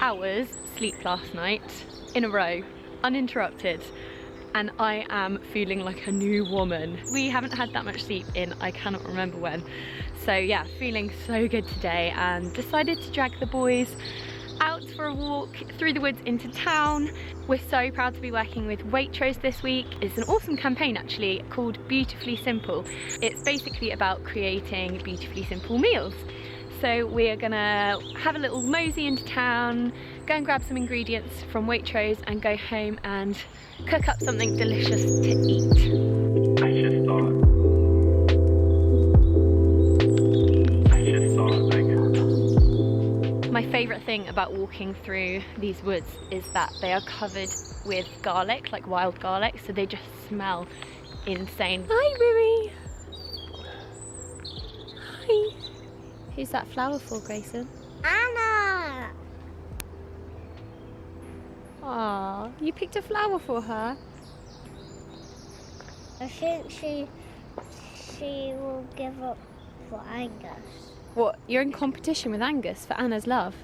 hours sleep last night in a row, uninterrupted, and I am feeling like a new woman. We haven't had that much sleep in I cannot remember when. So yeah, feeling so good today, and decided to drag the boys out for a walk through the woods into town. We're so proud to be working with Waitrose this week. It's an awesome campaign actually called Beautifully Simple. It's basically about creating beautifully simple meals. So we are gonna have a little mosey into town, go and grab some ingredients from Waitrose and go home and cook up something delicious to eat. I should start My favourite thing about walking through these woods is that they are covered with garlic, like wild garlic, so they just smell insane. Hi, Riri. Hi. Who's that flower for, Grayson? Anna! Aw, you picked a flower for her? I think she will give up for Angus. What, you're in competition with Angus for Anna's love?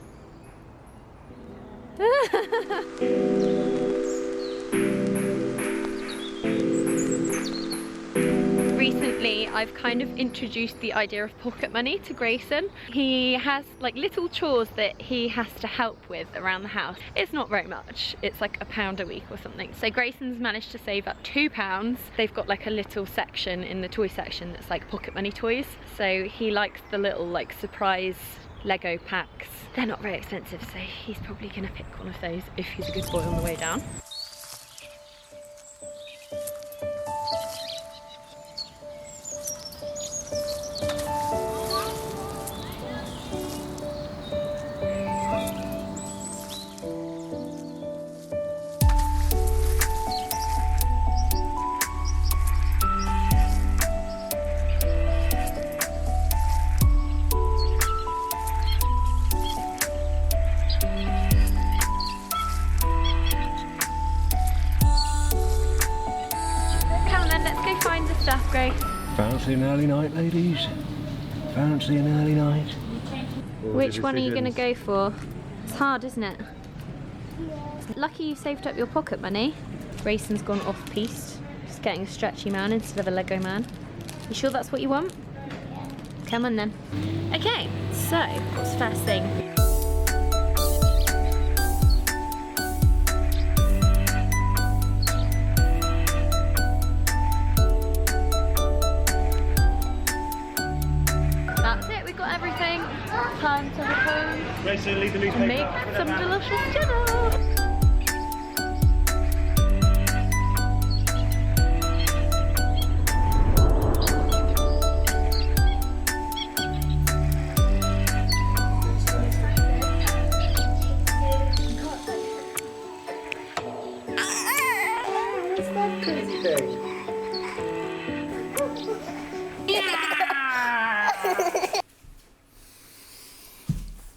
Recently, I've kind of introduced the idea of pocket money to Grayson. He has like little chores that he has to help with around the house. It's not very much, it's like £1 a week or something. So Grayson's managed to save up £2. They've got like a little section in the toy section that's like pocket money toys. So he likes the little like surprise Lego packs. They're not very expensive, so he's probably gonna pick one of those if he's a good boy on the way down. Find the stuff, Grace. Fancy an early night, ladies? Fancy an early night? Which one are you going to go for? It's hard, isn't it? Yeah. Lucky you saved up your pocket money. Grayson's gone off-piste. Just getting a stretchy man instead of a Lego man. You sure that's what you want? Come on then. Okay, so what's the first thing? That's it, we've got everything. Time to head home Grayson, leave the newspaper. and make some delicious dinner.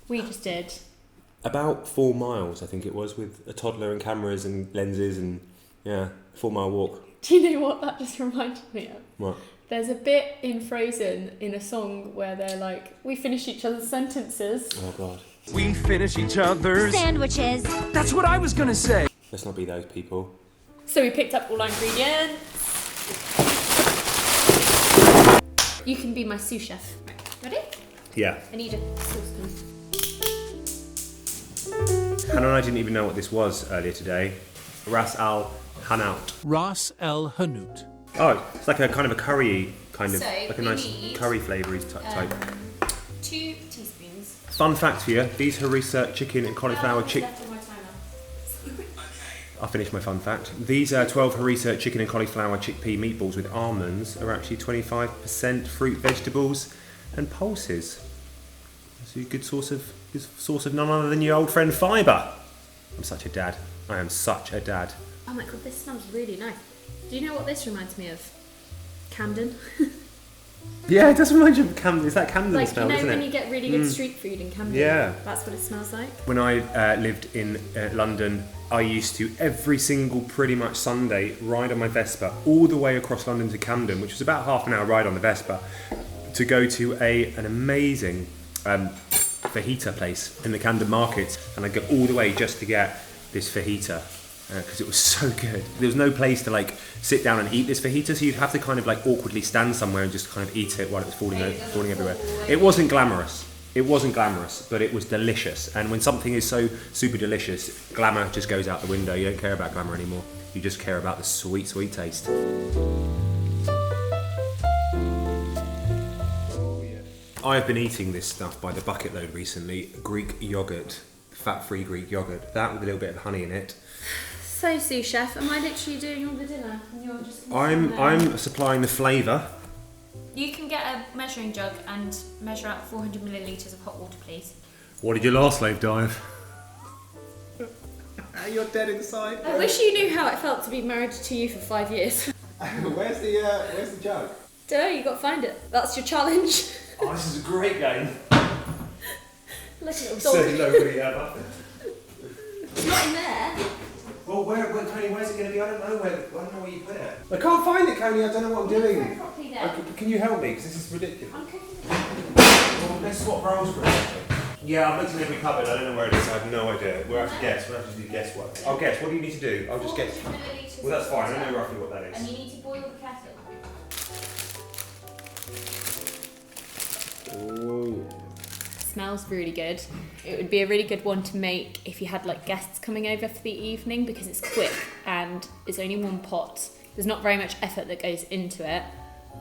We just did about 4 miles, I think it was, with a toddler and cameras and lenses and, yeah, 4 mile walk. Do you know what that just reminded me of? What? There's a bit in Frozen in a song where they're like, we finish each other's sentences. Oh, God. We finish each other's Sandwiches. That's what I was gonna say. Let's not be those people. So we picked up all our ingredients. You can be my sous chef. Ready? Yeah. I need a saucepan. Hannah and I didn't even know what this was earlier today. Ras al Hanout. Ras El Hanout. Oh, it's like a kind of a curry, kind of, So, like a we nice need, curry flavoury type. 2 teaspoons. Fun fact for you, these Harissa chicken and cauliflower I'll finish my fun fact. These 12 Harissa chicken and cauliflower chickpea meatballs with almonds are actually 25% fruit, vegetables and pulses. That's a good source of none other than your old friend Fibre. I'm such a dad. I am such a dad. Oh my god, this smells really nice. Do you know what this reminds me of? Camden. Yeah, it does remind you of Camden. Is that Camden Like, smell, you know isn't when it? you get really good street food in Camden? Yeah. That's what it smells like. When I lived in London, I used to every single pretty much Sunday ride on my Vespa all the way across London to Camden, which was about half an hour ride on the Vespa, to go to an amazing fajita place in the Camden Market, and I'd go all the way just to get this fajita because it was so good. There was no place to like sit down and eat this fajita, so you'd have to kind of like awkwardly stand somewhere and just kind of eat it while it was falling everywhere. It wasn't glamorous. It wasn't glamorous, but it was delicious. And when something is so super delicious, glamour just goes out the window. You don't care about glamour anymore. You just care about the sweet, sweet taste. I've been eating this stuff by the bucket load recently. Greek yogurt, fat-free Greek yogurt. That with a little bit of honey in it. So, sous chef, am I literally doing all the dinner? And you're just I'm supplying the flavour. You can get a measuring jug and measure out 400 millilitres of hot water, please. What did your last slave dive? You're dead inside. I wish you knew how it felt to be married to you for 5 years. Where's the jug? Don't know, you got to find it. That's your challenge. Oh, this is a great game. Like a little Said dog. nobody ever. It's not in there. Well, Coney, where's it going to be? I don't know where you put it. I can't find it, Coney. I don't know what I'm doing. Properly there. Can you help me? Because this is ridiculous. I'm cooking. Well, let's swap roles for a second. Yeah, I've looked in every cupboard. I don't know where it is. I have no idea. We'll have to guess. We'll have to do guesswork. I'll guess. What do you need to do? I'll just guess. 400 millilitres Well, that's of fine. I water. know roughly what that is. And you need to boil the kettle. Ooh. Smells really good. It would be a really good one to make if you had like guests coming over for the evening because it's quick and it's only one pot. There's not very much effort that goes into it.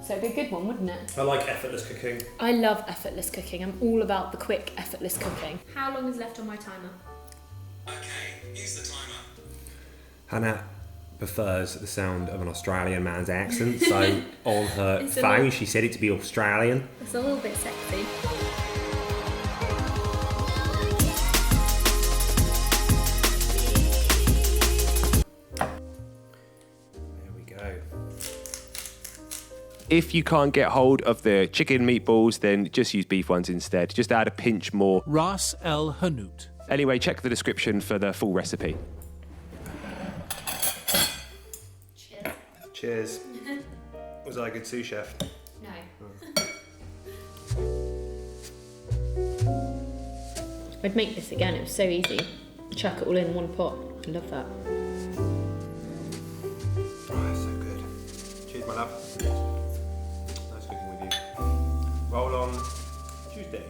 So it'd be a good one, wouldn't it? I like effortless cooking. I love effortless cooking. I'm all about the quick, effortless cooking. How long is left on my timer? Okay, here's the timer. Hannah prefers the sound of an Australian man's accent, so on her It's a phone little- she said it to be Australian. It's a little bit sexy. There we go. If you can't get hold of the chicken meatballs, then just use beef ones instead. Just add a pinch more. Ras El Hanout. Anyway, check the description for the full recipe. Cheers. Was I a good sous chef? No. I'd make this again. It was so easy. Chuck it all in one pot. I love that. Oh, so good. Cheers, my love. Nice cooking with you. Roll on Tuesday.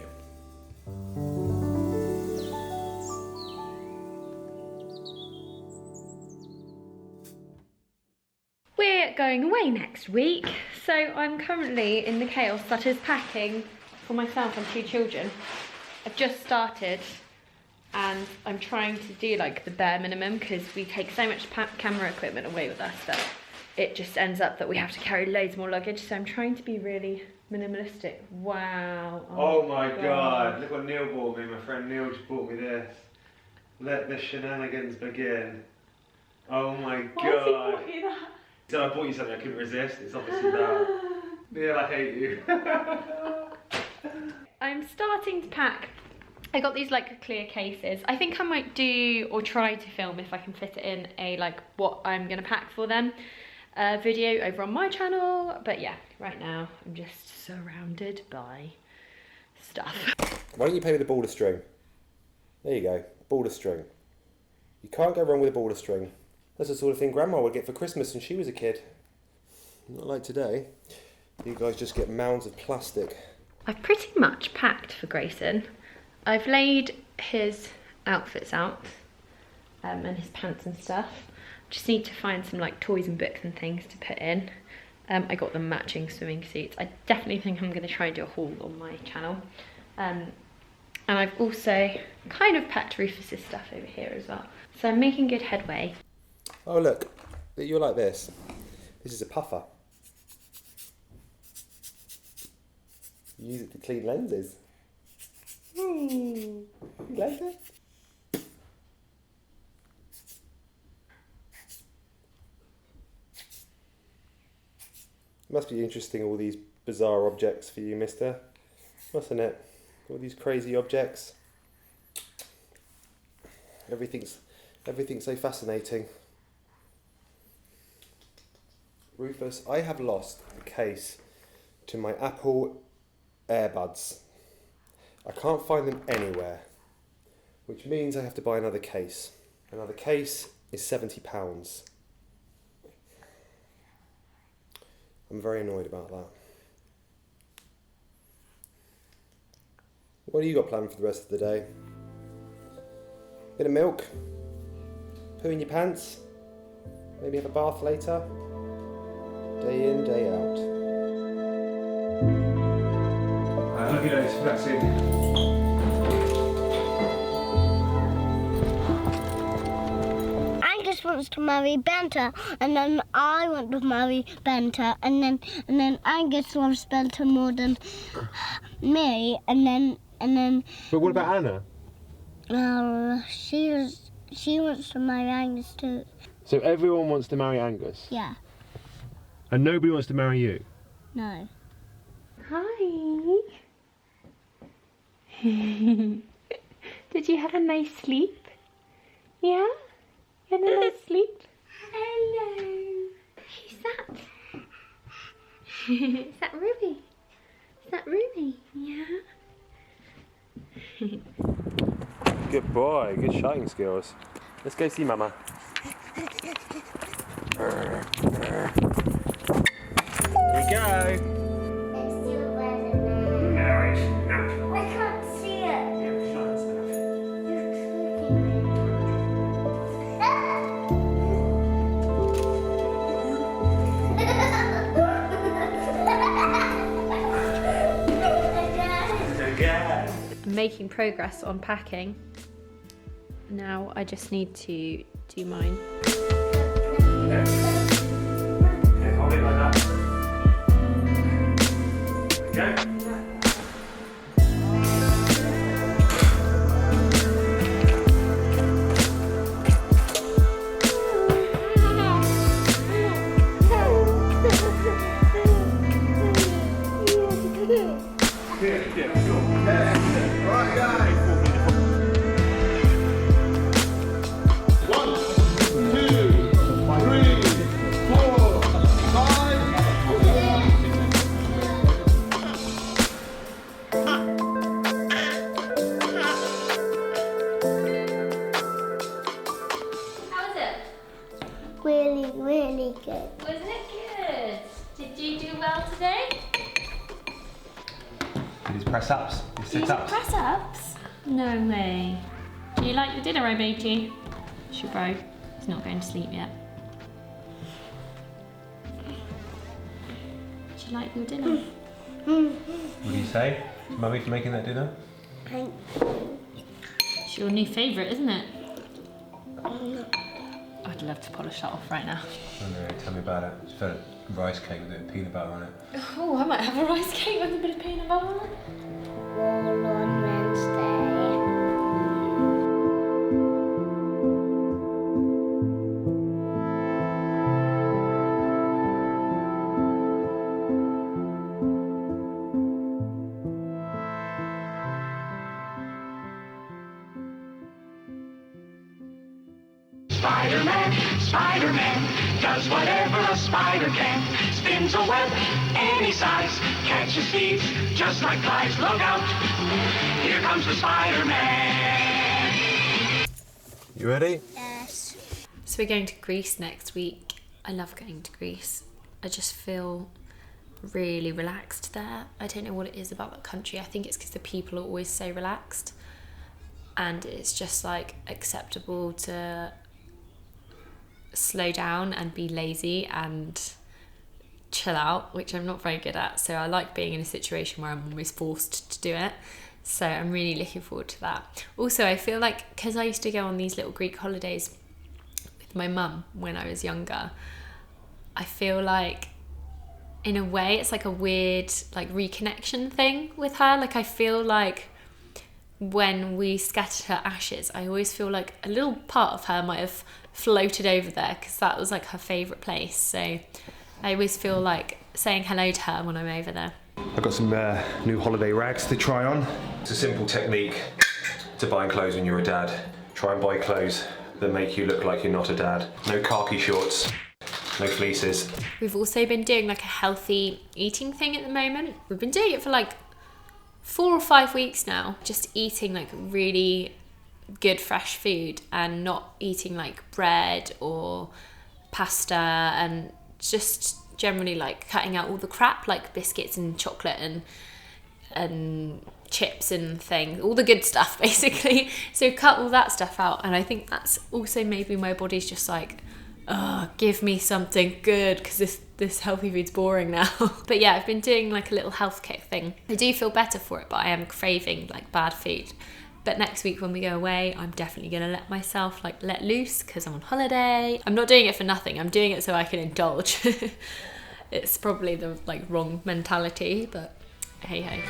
We're going away next week, so I'm currently in the chaos that is packing for myself and 2 children. I've just started and I'm trying to do like the bare minimum because we take so much camera equipment away with us that it just ends up that we have to carry loads more luggage, so I'm trying to be really minimalistic. Wow. Oh my god, look what Neil bought me. My friend Neil just bought me this. Let the shenanigans begin. Oh my god. Why has he bought you that? He said I bought you something I couldn't resist. It's obviously that. Neil, I hate you. I'm starting to pack. I got these like clear cases. I think I might do or try to film if I can fit it in a like what I'm gonna pack for them video over on my channel. But yeah, right now I'm just surrounded by stuff. Why don't you play with a ball of string? There you go, ball of string. You can't go wrong with a ball of string. That's the sort of thing Grandma would get for Christmas when she was a kid. Not like today. You guys just get mounds of plastic. I've pretty much packed for Grayson. I've laid his outfits out and his pants and stuff. Just need to find some like toys and books and things to put in. I got them matching swimming suits. I definitely think I'm going to try and do a haul on my channel. And I've also kind of packed Rufus's stuff over here as well. So I'm making good headway. Oh look, you're like this. This is a puffer. Use it to clean lenses. You like that? Must be interesting, all these bizarre objects for you, mister. Mustn't it? All these crazy objects. Everything's so fascinating. Rufus, I have lost the case to my Apple AirBuds. I can't find them anywhere, which means I have to buy another case. Another case is £70. I'm very annoyed about that. What do you got planned for the rest of the day? Bit of milk? Poo in your pants? Maybe have a bath later? Day in, day out. Happy days, that's it. Angus wants to marry Benta, and then I want to marry Benta, and then Angus loves Benta more than me, and then. But what about Anna? She wants to marry Angus too. So everyone wants to marry Angus? Yeah. And nobody wants to marry you? No. Hi. Did you have a nice sleep? Yeah? You had a nice sleep? Hello. Who's that? Is that Ruby? Is that Ruby? Yeah. Good boy, good shouting skills. Let's go see Mama. Here we go. No, it's not. I can't see it. I'm making progress on packing. Now I just need to do mine. Okay, hold it like that. There we go. Really good. Wasn't it good? Did you do well today? These press ups, these sit ups. Press ups? No way. Do you like the dinner I made you? Bro, he's not going to sleep yet. Do you like your dinner? What do you say to Mummy for making that dinner? It's your new favourite, isn't it? I'd love to polish that off right now. Oh no, tell me about it. Just fed a rice cake with a bit of peanut butter on it. Oh, I might have a rice cake with a bit of peanut butter on it. All on Wednesday. Spider-Man, Spider-Man, does whatever a spider can. Spins a web any size, catches thieves just like flies. Look out, here comes the Spider-Man. You ready? Yes. So we're going to Greece next week. I love going to Greece. I just feel really relaxed there. I don't know what it is about that country. I think it's because the people are always so relaxed, and it's just like acceptable to slow down and be lazy and chill out, which I'm not very good at. So I like being in a situation where I'm almost forced to do it. So I'm really looking forward to that. Also, I feel like, because I used to go on these little Greek holidays with my mum when I was younger, I feel like in a way it's like a weird like reconnection thing with her. Like I feel like when we scattered her ashes, I always feel like a little part of her might have floated over there because that was like her favourite place. So I always feel like saying hello to her when I'm over there. I've got some new holiday rags to try on. It's a simple technique to buying clothes when you're a dad. Try and buy clothes that make you look like you're not a dad. No khaki shorts, no fleeces. We've also been doing like a healthy eating thing at the moment. We've been doing it for like 4 or 5 weeks now, just eating like really good fresh food and not eating like bread or pasta, and just generally like cutting out all the crap like biscuits and chocolate and chips and things, all the good stuff basically. So cut all that stuff out, and I think that's also maybe my body's just like, oh, give me something good, because this healthy food's boring now. But yeah, I've been doing like a little health kick thing. I do feel better for it, but I am craving like bad food. But next week when we go away, I'm definitely gonna let myself like let loose, because I'm on holiday. I'm not doing it for nothing, I'm doing it so I can indulge. It's probably the like wrong mentality, but hey hey.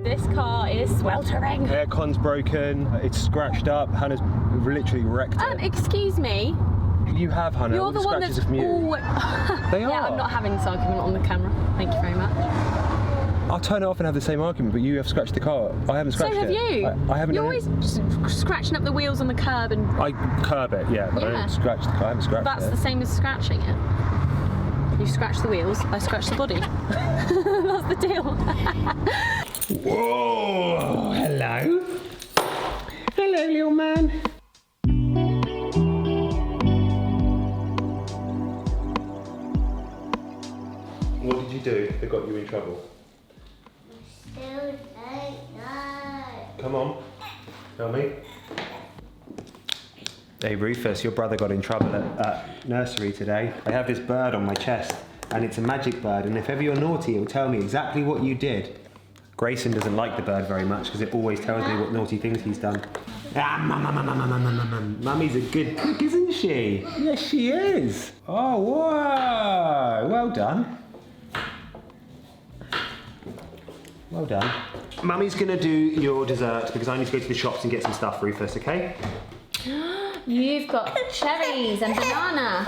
This car is sweltering. Aircon's broken, it's scratched up, Hannah's literally wrecked it. Excuse me. You have, Hannah. You're all the the one scratches that's are from you. They are. Yeah, I'm not having this argument on the camera. Thank you very much. I'll turn it off and have the same argument, but you have scratched the car. I haven't scratched it. So have you. I haven't. You're always scratching up the wheels on the curb and... I curb it, yeah, but I don't scratch the car. I haven't scratched That's it. the same as scratching it. You scratch the wheels, I scratch the body. That's the deal. Whoa! Hello. Hello, little man. What did you do that got you in trouble? Come on, tell me. Hey Rufus, your brother got in trouble at nursery today. I have this bird on my chest, and it's a magic bird, and if ever you're naughty, it'll tell me exactly what you did. Grayson doesn't like the bird very much because it always tells me what naughty things he's done. Mummy's a good cook, isn't she? Yes, she is. Oh, whoa! Well done. Well done. Mummy's gonna do your dessert because I need to go to the shops and get some stuff, Rufus, okay? You've got cherries and banana.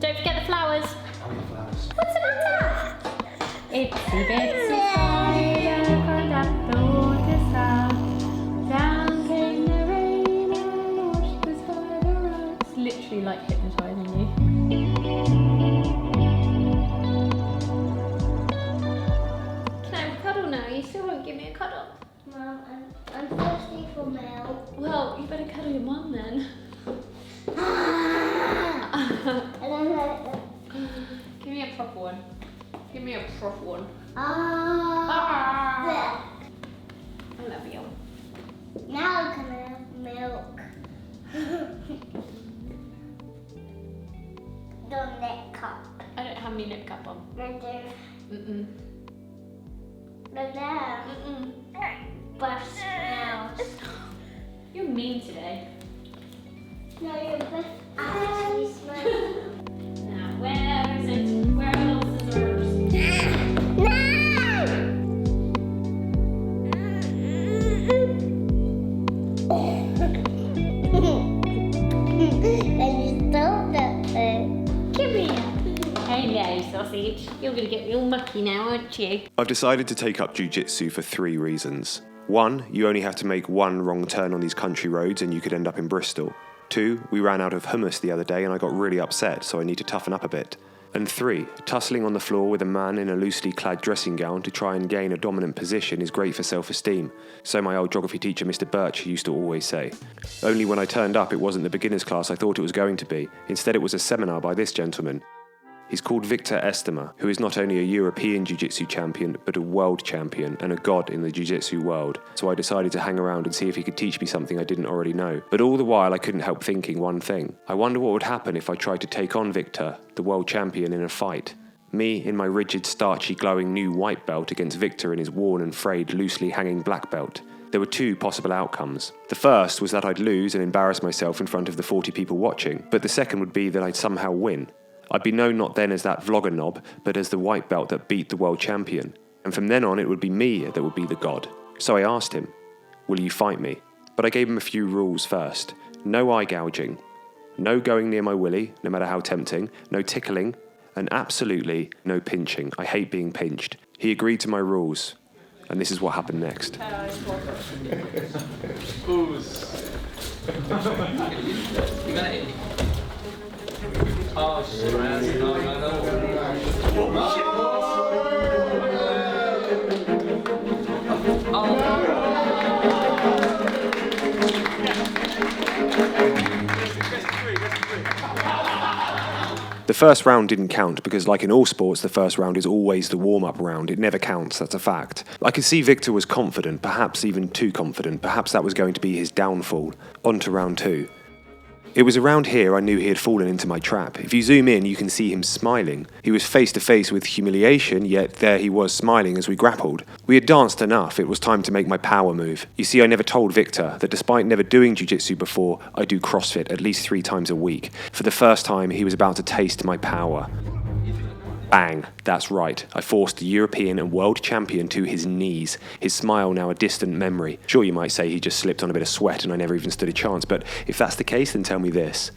Don't forget the flowers. Oh, the flowers. What's the matter? Itsy bitsy spider climbed up the water spout. Down came the rain and washed the spider out. It's literally like hypnotising you. Can I have a cuddle now? You still won't give me a cuddle. Mum, I'm thirsty for milk. Well, you better cuddle your mum then. Give me a proper one. Give me a proper one. I love you. Now can I have milk? Don't lip cup. I don't have any lip cup on. I do. Mm-mm. No, there. Mm-mm. Bust now. You're mean today. No, you're best actually smelling. Now, where is it? Where are the scissors? And you stole that thing. Come here. Hello, sausage. You're going to get real mucky now, aren't you? I've decided to take up jiu-jitsu for 3 reasons. 1, you only have to make 1 wrong turn on these country roads and you could end up in Bristol. 2, we ran out of hummus the other day and I got really upset, so I need to toughen up a bit. And 3, tussling on the floor with a man in a loosely clad dressing gown to try and gain a dominant position is great for self-esteem, so my old geography teacher Mr. Birch used to always say. Only when I turned up it wasn't the beginner's class I thought it was going to be, instead it was a seminar by this gentleman. He's called Victor Estema, who is not only a European Jiu-Jitsu champion, but a world champion and a god in the Jiu-Jitsu world. So I decided to hang around and see if he could teach me something I didn't already know. But all the while I couldn't help thinking one thing. I wonder what would happen if I tried to take on Victor, the world champion, in a fight. Me in my rigid, starchy, glowing new white belt against Victor in his worn and frayed, loosely hanging black belt. There were 2 possible outcomes. The first was that I'd lose and embarrass myself in front of the 40 people watching, but the second would be that I'd somehow win. I'd be known not then as that vlogger knob, but as the white belt that beat the world champion. And from then on, it would be me that would be the god. So I asked him, will you fight me? But I gave him a few rules first. No eye gouging. No going near my willy, no matter how tempting. No tickling. And absolutely no pinching. I hate being pinched. He agreed to my rules. And this is what happened next. The first round didn't count because, like in all sports, the first round is always the warm-up round. It never counts, that's a fact. I could see Victor was confident, perhaps even too confident. Perhaps that was going to be his downfall. On to round 2. It was around here I knew he had fallen into my trap. If you zoom in, you can see him smiling. He was face to face with humiliation, yet there he was smiling as we grappled. We had danced enough, it was time to make my power move. You see, I never told Victor that despite never doing jiu-jitsu before, I do CrossFit at least 3 times a week. For the first time, he was about to taste my power. Bang, that's right. I forced the European and world champion to his knees, his smile now a distant memory. Sure, you might say he just slipped on a bit of sweat and I never even stood a chance, but if that's the case, then tell me this.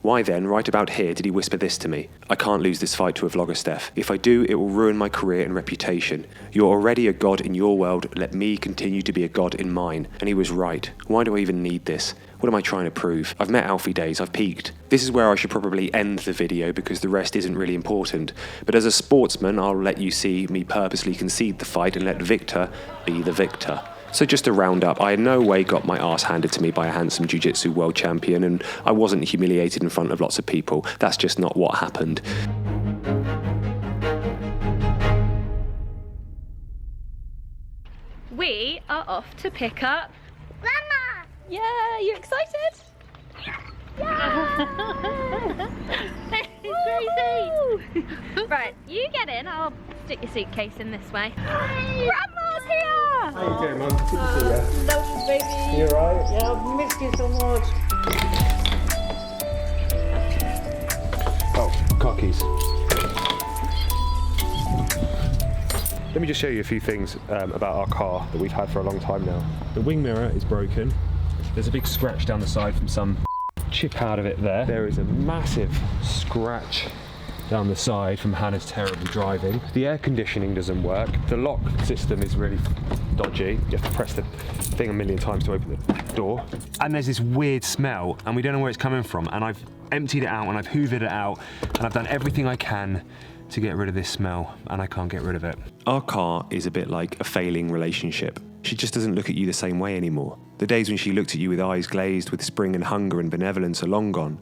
Why then, right about here, did he whisper this to me? I can't lose this fight to a vlogger, Stef. If I do, it will ruin my career and reputation. You're already a god in your world, let me continue to be a god in mine. And he was right. Why do I even need this? What am I trying to prove? I've met Alfie Days, I've peaked. This is where I should probably end the video because the rest isn't really important. But as a sportsman, I'll let you see me purposely concede the fight and let Victor be the victor. So just to round up, I in no way got my arse handed to me by a handsome jiu-jitsu world champion, and I wasn't humiliated in front of lots of people. That's just not what happened. We are off to pick up Grandma! Yeah, you excited? Yeah! Crazy! Right, you get in, I'll stick your suitcase in this way. Grandma's here! How you doing, Mum? Good to see you. Love you, baby. You alright? Yeah, I've missed you so much. Oh, car keys. Let me just show you a few things about our car that we've had for a long time now. The wing mirror is broken. There's a big scratch down the side from some chip out of it there. There is a massive scratch down the side from Hannah's terrible driving. The air conditioning doesn't work. The lock system is really dodgy. You have to press the thing a million times to open the door. And there's this weird smell and we don't know where it's coming from. And I've emptied it out and I've hoovered it out and I've done everything I can to get rid of this smell, and I can't get rid of it. Our car is a bit like a failing relationship. She just doesn't look at you the same way anymore. The days when she looked at you with eyes glazed with spring and hunger and benevolence are long gone.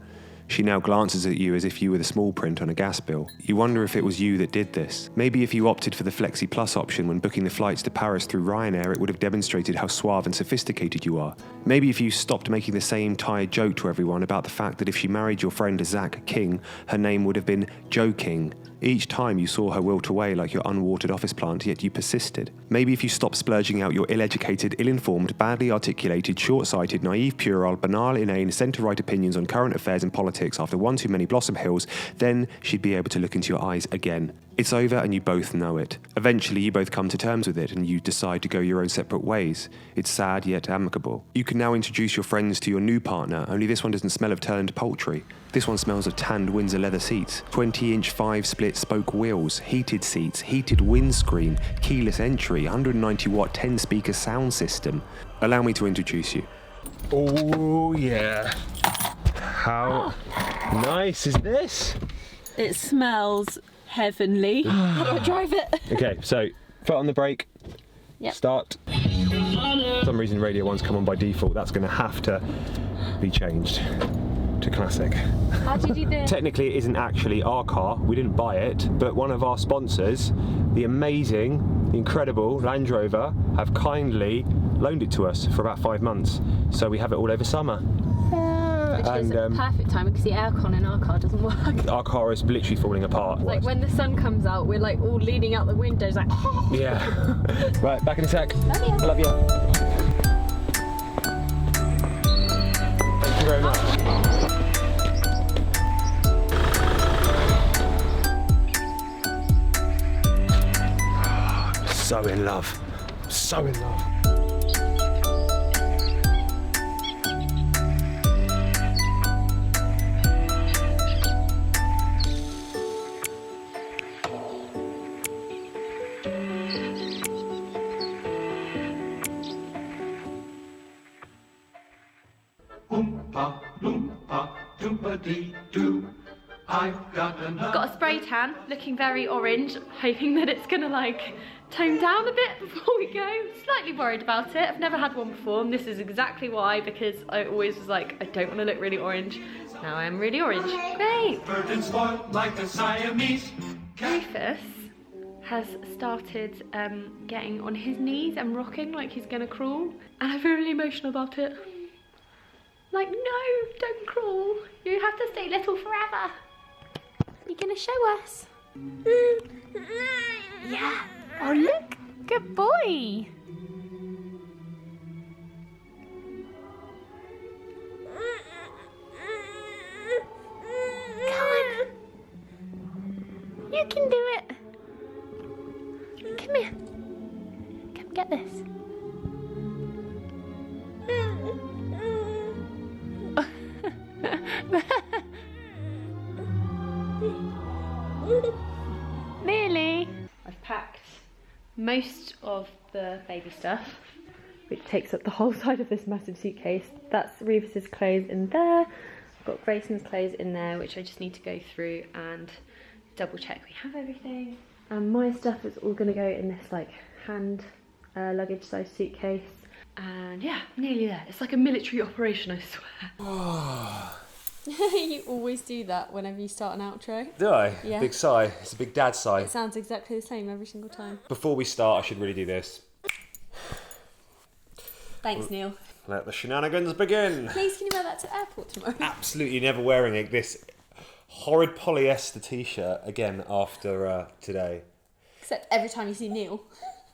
She now glances at you as if you were the small print on a gas bill. You wonder if it was you that did this. Maybe if you opted for the Flexi Plus option when booking the flights to Paris through Ryanair, it would have demonstrated how suave and sophisticated you are. Maybe if you stopped making the same tired joke to everyone about the fact that if she married your friend Zach King, her name would have been Joe King. Each time you saw her wilt away like your unwatered office plant, yet you persisted. Maybe if you stopped splurging out your ill-educated, ill-informed, badly articulated, short-sighted, naive, puerile, banal, inane, centre-right opinions on current affairs and politics after one too many Blossom Hills, then she'd be able to look into your eyes again. It's over and you both know it. Eventually you both come to terms with it and you decide to go your own separate ways. It's sad yet amicable. You can now introduce your friends to your new partner, only this one doesn't smell of turned poultry. This one smells of tanned Windsor leather seats, 20-inch 5-split spoke wheels, heated seats, heated windscreen, keyless entry, 190-watt 10-speaker sound system. Allow me to introduce you. Oh yeah. How nice is this? It smells heavenly. How do I drive it? Okay, so foot on the brake. Yep. Start. For some reason Radio 1's come on by default. That's going to have to be changed to classic. How did you do it? Technically it isn't actually our car, we didn't buy it, but one of our sponsors, the amazing, the incredible Landrover, have kindly loaned it to us for about 5 months. So we have it all over summer. Which is a perfect time because the aircon in our car doesn't work. Our car is literally falling apart. Like when the sun comes out, we're like all leaning out the windows like Yeah. Right, back in a sec. Love you. I love you. Thank you very much. So in love. So in love. Oompa, loompa, doompa-dee-doo. I've got another. Got a spray tan, looking very orange, hoping that it's gonna like tone down a bit before we go. Slightly worried about it. I've never had one before, and this is exactly why, because I always was like, I don't want to look really orange. Now I am really orange. Great! Bird and spoiled like a Siamese. Rufus has started getting on his knees and rocking like he's gonna crawl, and I feel really emotional about it. Like, no, don't crawl. You have to stay little forever. You're gonna show us? Yeah. Oh, look. Good boy. Come on. You can do it. Come here. Come get this. Nearly. I've packed most of the baby stuff, which takes up the whole side of this massive suitcase. That's Rufus's clothes in there. I've got Grayson's clothes in there, which I just need to go through and double check we have everything. And my stuff is all going to go in this like hand luggage size suitcase. And yeah, nearly there. It's like a military operation, I swear. You always do that whenever you start an outro. Do I? Yeah. Big sigh. It's a big dad sigh. It sounds exactly the same every single time. Before we start, I should really do this. Thanks, Neil. Let the shenanigans begin. Please, can you wear that to airport tomorrow? Absolutely never wearing this horrid polyester t-shirt again after today. Except every time you see Neil.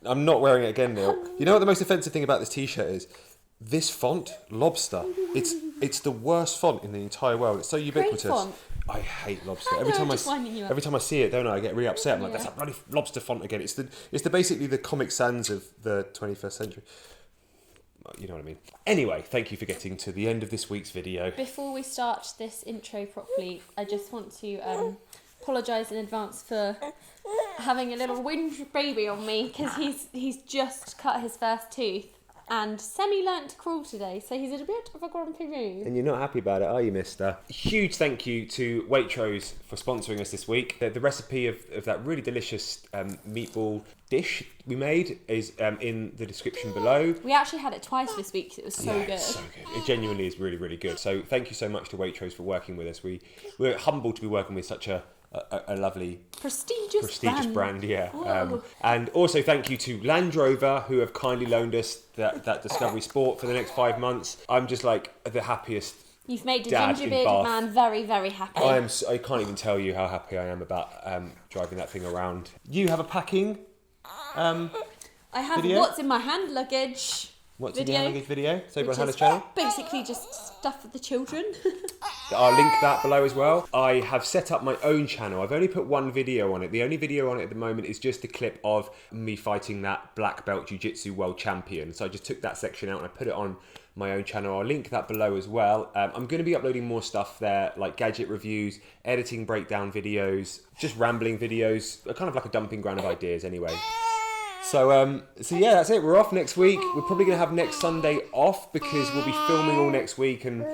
I'm not wearing it again, Neil. You know what the most offensive thing about this t-shirt is? This font, Lobster, it's the worst font in the entire world. It's so ubiquitous. Great font. I hate Lobster. I know, just winding you up. Every time I see it, don't I get really upset. I'm like, that's that bloody Lobster font again. It's basically the Comic Sans of the 21st century. You know what I mean. Anyway, thank you for getting to the end of this week's video. Before we start this intro properly, I just want to apologise in advance for having a little whinge baby on me, because he's just cut his first tooth and semi-learnt to crawl today, so he's in a bit of a grumpy mood. And you're not happy about it, are you, mister? Huge thank you to Waitrose for sponsoring us this week. The recipe of that really delicious meatball dish we made is in the description below. We actually had it twice this week, it was so good. It's so good. It genuinely is really, really good. So thank you so much to Waitrose for working with us. We're humbled to be working with such a lovely prestigious brand, yeah. And also thank you to Landrover, who have kindly loaned us that Discovery Sport for the next 5 months. I'm just like the happiest. You've made a dad ginger in bearded Bath. man very, very happy. I can't even tell you how happy I am about driving that thing around. You have a packing I have video? what's in my hand luggage. What's video, in the luggage video? It's over on which Hannah's is channel. Basically just stuff for the children. I'll link that below as well. I have set up my own channel. I've only put one video on it. The only video on it at the moment is just a clip of me fighting that black belt jiu-jitsu world champion. So I just took that section out and I put it on my own channel. I'll link that below as well. I'm going to be uploading more stuff there, like gadget reviews, editing breakdown videos, just rambling videos, kind of like a dumping ground of ideas anyway. So yeah, that's it. We're off next week. We're probably going to have next Sunday off because we'll be filming all next week and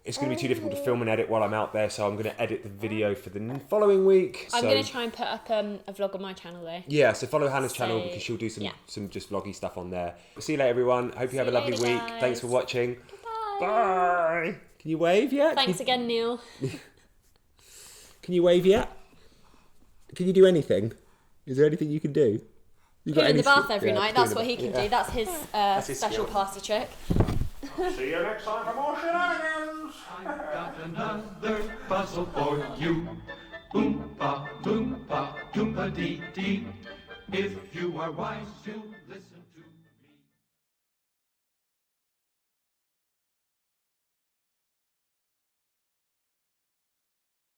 it's going to be too difficult to film and edit while I'm out there. So I'm going to edit the video for the following week. I'm going to try and put up a vlog on my channel though. Yeah, so follow Hannah's channel because she'll do some just vloggy stuff on there. See you later, everyone. Hope you have a lovely week. Guys. Thanks for watching. Bye. Bye. Can you wave yet? Thanks again, Neil. Can you wave yet? Can you do anything? Is there anything you can do? Poo in the bath every night, that's what he can do. That's his special party trick. See you next time for more shenanigans. I've got another puzzle for you. Oompa, loompa, doompa dee dee. If you are wise, you'll listen.